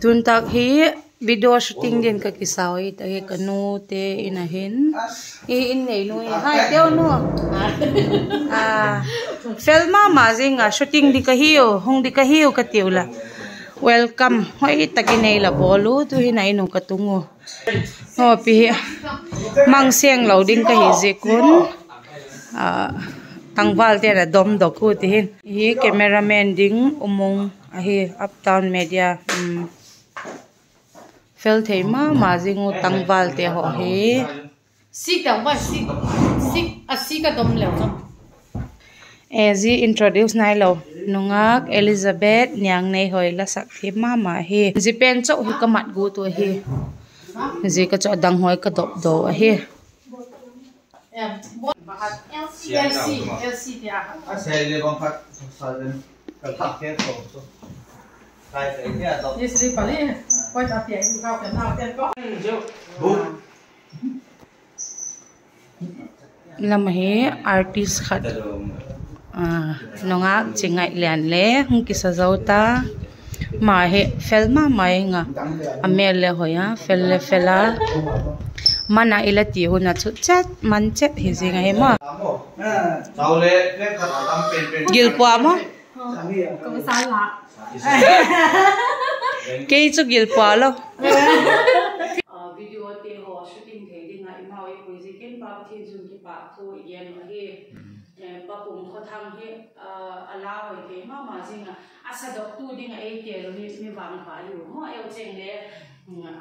tun tak hi video shooting din ka kisawi ta hi kanu te inahin in nei no hai teo no filma ma zinga shooting di ka hiyo hong di ka hiyo ka teula welcome hoi takinei la bolu tu hi nai no ka tungo ho pi mang seng loading ka hi je kun tangwal te na dom do ku ti hin hi cameraman ding umong a hi uptown media fel thei ma jingu tangwal te ho hi si tang ba si ka dom le cham Ezi introduce nai lo nungak Elizabeth nyang nei hoi la sak thi ma hi jipen cho hi kamat gu to hi ji ka cho dang hoi ka dop do a hi LC dia a sei le bang khat sa den ka thak ke to so kai te ne to yes ri pa le ko ta pia ni ka ka na ten ko lam hi artist khat nongak chingai lian le hung ki sa zauta ma he felma mai nga amel le hoya fel le fela mana ilati huna chu chat man chat hi jinga he ma chaule le ka tam pen gil kwa ma ko sa la ke chu gil pa lo video te ho shooting the ding ai ma oi ko ji ken pa the jun ki pa tho yen he pa pum kho thang he ala hoi ke ma jinga asa dok tu ding ai te lo ni wang pha yu mo eu cheng le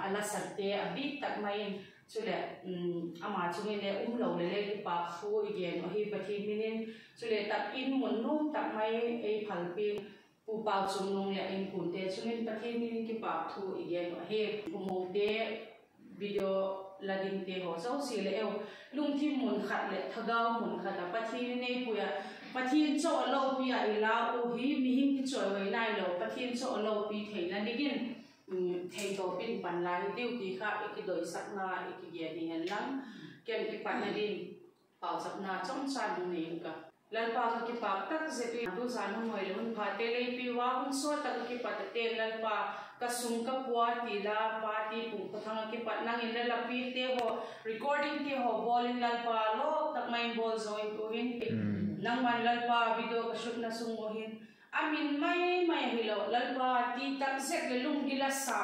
ala sarte abi tak mai chule ama chungi le lo le ki pa tho yen hi pa thi minin chule tak in mun nu tak mai ei phal pi pu pau chung nong le in kun te chunin pa thi minin ki pa tho yen he mo de video lading te ho so si le eu lung thi mun khat le thagau mun khat pa thi nei puya pa thi cho lo pi a ila o hi mi hin ki choi wei nai lo pa thi cho lo pi thei na digin thei to pin pan lai tiu ti kha ki doi sak na ki ge ni han lang ken ki pan na din pau sak na chong chan ni ka lan pa ka ki pa tak se pi du san mo moi le pha te le pi wa hun so tak ki pa te lan pa ka sung ka puwa ti la pa ti pu ko thang ki pa nang in la pi te ho recording te ho bowling lan pa lo tak mai ball join to hin nang man lan pa video ka shoot na sung mo hin amin mai hilo lan pa ti tak sek le lung gila sa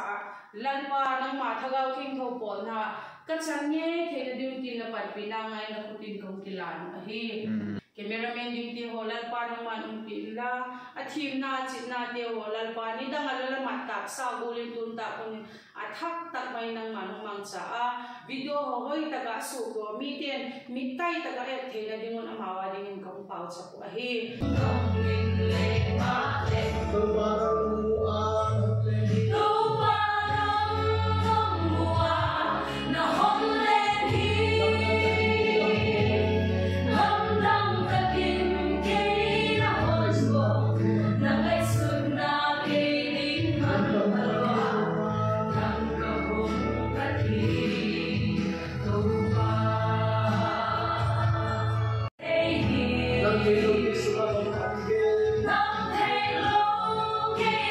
lan pa nang ma thagau king tho pol na ka chan nge the na din ti na pat pi na ngai na putin ko kilan hi cameraman ding ti ho lan pa nang man pi la a thim na chit na te ho lan pa ni dang ala mat tak sa golin tun ta kun a thak tak mai nang man mang cha a video ho hoi ta ga su to mi ten mi tai ta ga e the na ding on amawa ding ko pau cha ko hi Okay.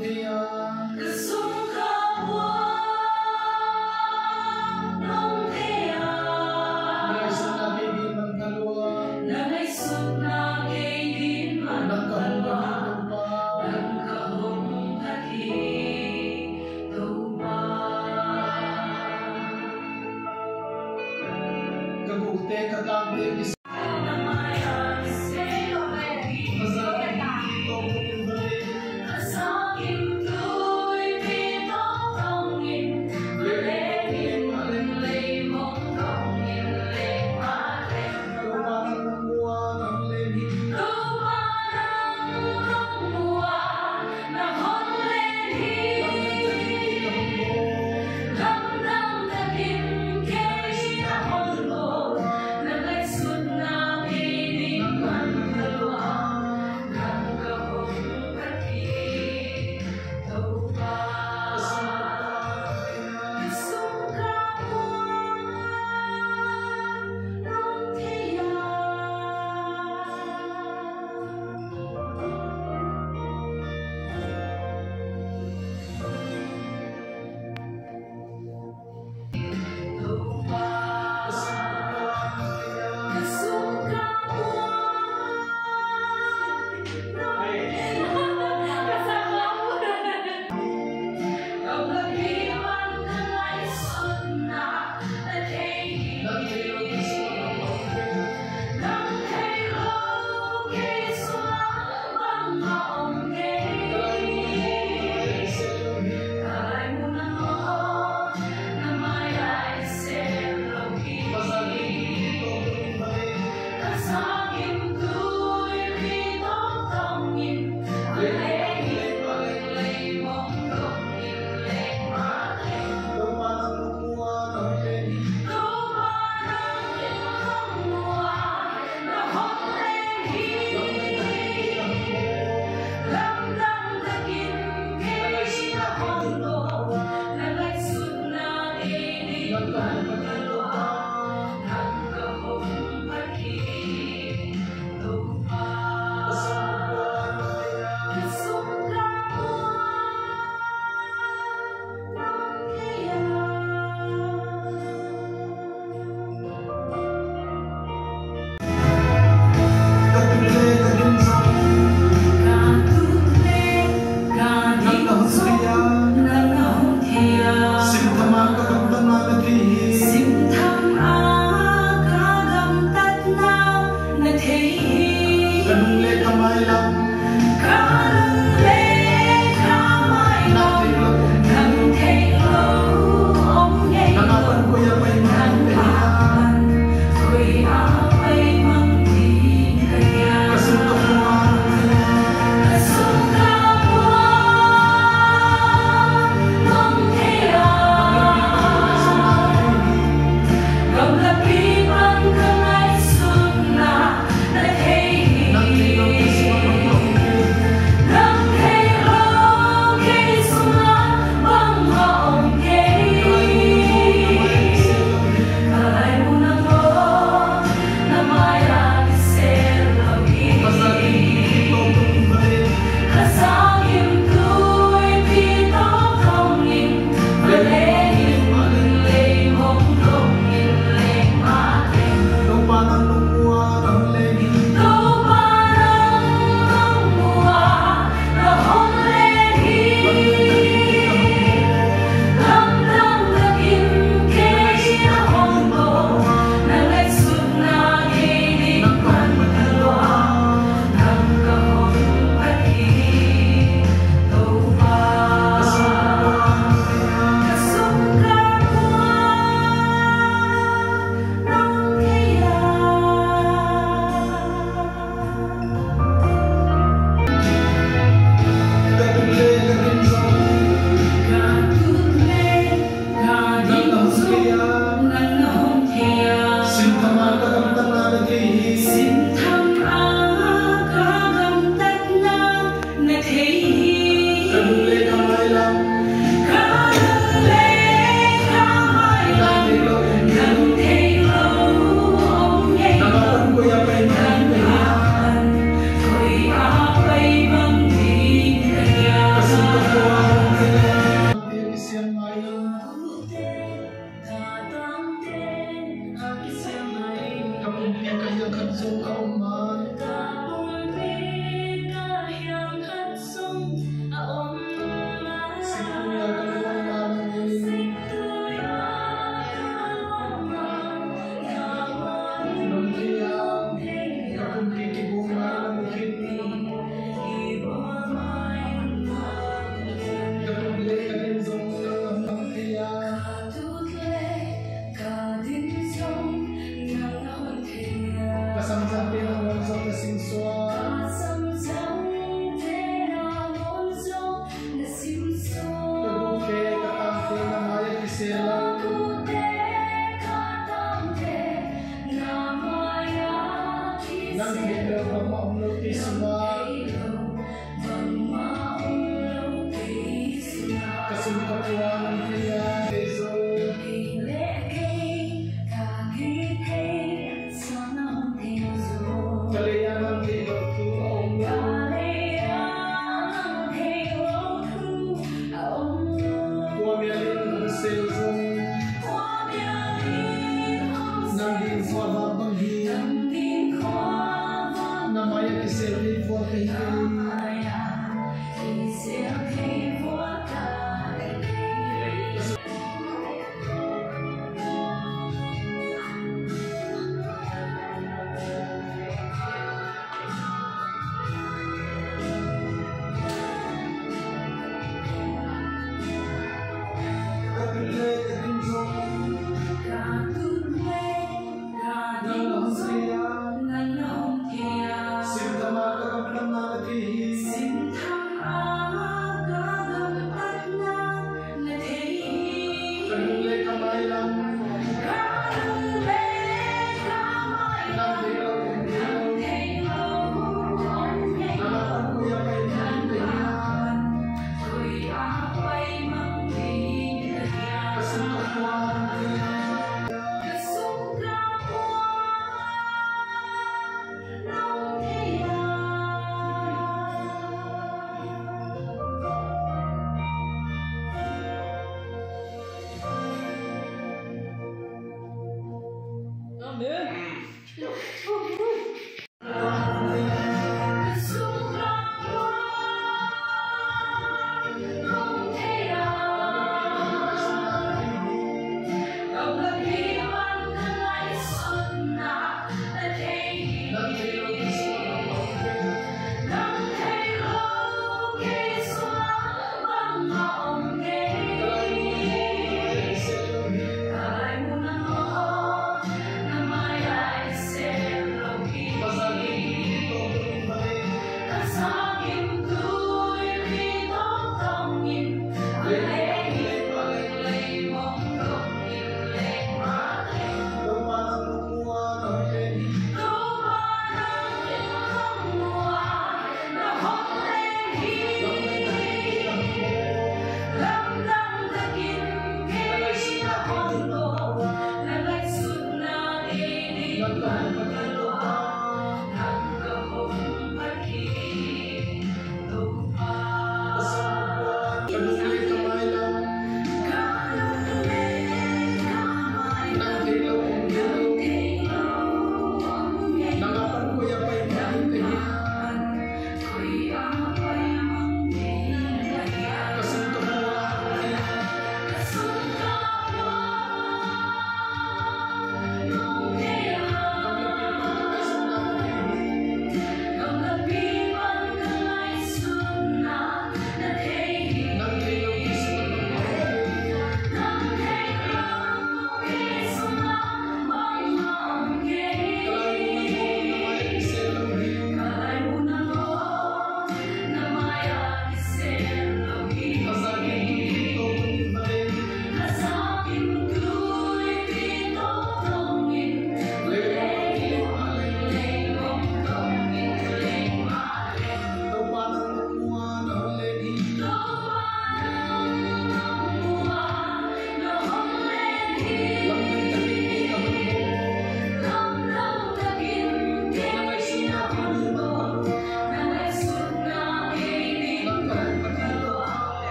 Hãy subscribe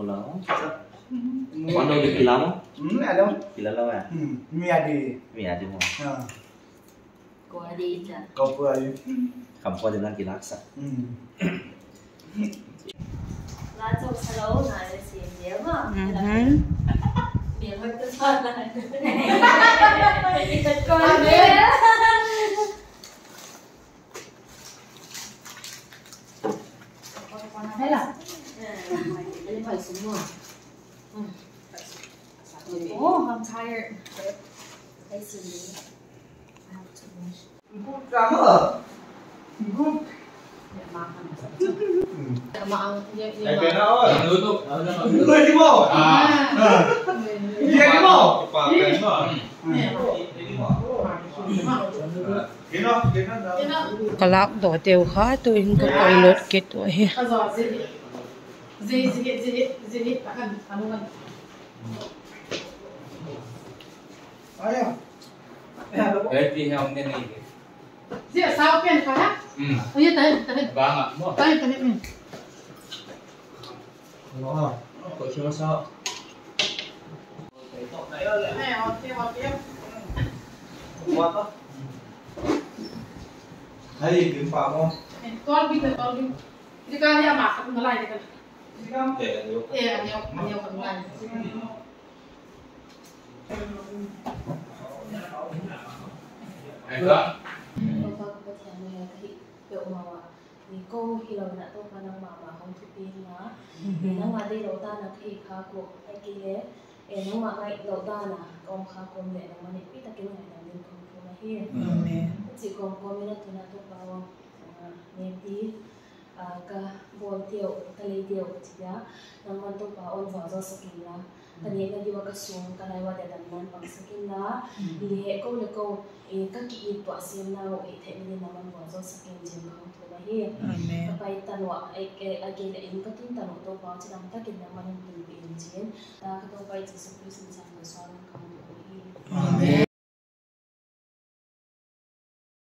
mula. Quando được kỳ lắm? Ada. Kỳ lâu à? Mi adi mo. Ko adi ta. Kau pun ada. Không có đến kỳ lắc sắc. Lá trồng xà lấu này là xỉn dễ mà. Miệng hơi tức hơn là con biết. Hay là lên phải xuống rồi. Oh, I'm tired. Hay xỉn dễ. I have too much. Ibu kamu. Ibu. Mà ông Cái nào ơi? Người đi bộ. Đi đi bộ. Kalak do teu kha tu in ko pilot kit wa he. Azor zili akan anuan. Ayo. Đi theo nên này. Zia sao pen ka ha? Oye tahan. Vâng ạ. Tahan. Có chưa sao? Hay kiếm phạm không? Con đi. Đi ka dia mak ka ngalai dia kan. Để nhiều. Anyo ka ngalai. Hay đó. Bapak ketian saya kahi pe umawa. Ni ko hilaw na to kanang mama kong tupin na. Nang madi lota na kahi ka ko ay kile. Nang mamay lota na kong ka ko ne nang mani pita kinay na din kong ko na hiya. Si kong ko mina tinato bawa neti ka bol tiyo kalay tiyo tiya nang manto pa on vazo sa kila. Kanina di wa kasung kanay wa dadamnan pang sa kila. Lihe ko le ko kakikit po asim na o ite naman po so sa kinjin ko po mahi. Kapay tanwa ay agay in katin tanong to pa silang takin naman ang pinjin. Ta katong pay sa Kristo sa Panginoon ko mahi. Amen.